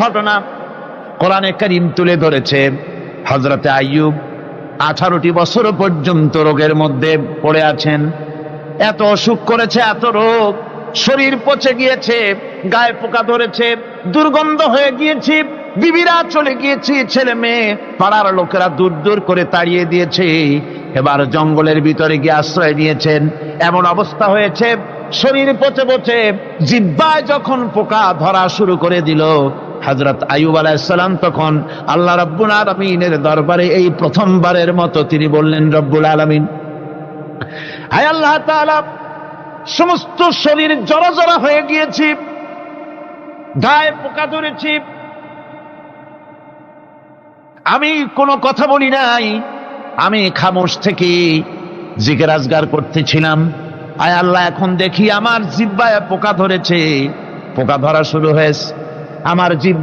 ঘটনা কোরআনে কারীম তুলে ধরেছে। হযরতে আইয়ুব 18টি বছর পর্যন্ত রোগের মধ্যে পড়ে আছেন। এত অসুখ করেছে, এত রোগ, শরীর পচে গিয়েছে, গায়ে পোকা ধরেছে, দুর্গন্ধ হয়ে গিয়েছে, বিবিরা চলে গিয়েছে, ছেলে মেয়ে পাড়ার লোকেরা দূর দূর করে তাড়িয়ে দিয়েছে। এবার জঙ্গলের ভিতরে গিয়ে আশ্রয় নিয়েছেন। এমন অবস্থা হয়েছে, শরীর পচে পচে জিহ্বায় যখন পোকা ধরা শুরু করে দিল, হযরত আইয়ুব আলাইহিস সালাম তখন আল্লাহ রাব্বুল আলামিনের দরবারে এই প্রথমবারের মতো তিনি বললেন, রব্বুল আলামিন, হায় আল্লাহ তাআলা, সমস্ত শরীর জড়জড়া হয়ে গিয়েছে, গায়ে পোকা ধরেছে, আমি কোনো কথা বলি নাই, আমি খামোশ থেকে জিকির আজগার করতেছিলাম। আয় আল্লাহ, এখন দেখি আমার জিহ্বায় পোকা ধরেছে, পোকা ধরা শুরু হয়েছে, আমার জিহ্বা